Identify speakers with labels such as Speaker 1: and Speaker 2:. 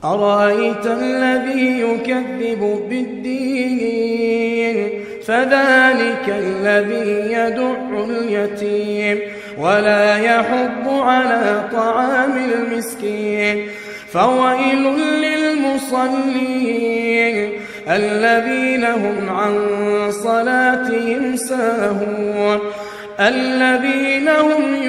Speaker 1: أرأيت الذي يكذب بالدين فذلك الذي يدع اليتيم ولا يحض على طعام المسكين فويل للمصلين الذين هم عن صلاتهم ساهون الذين هم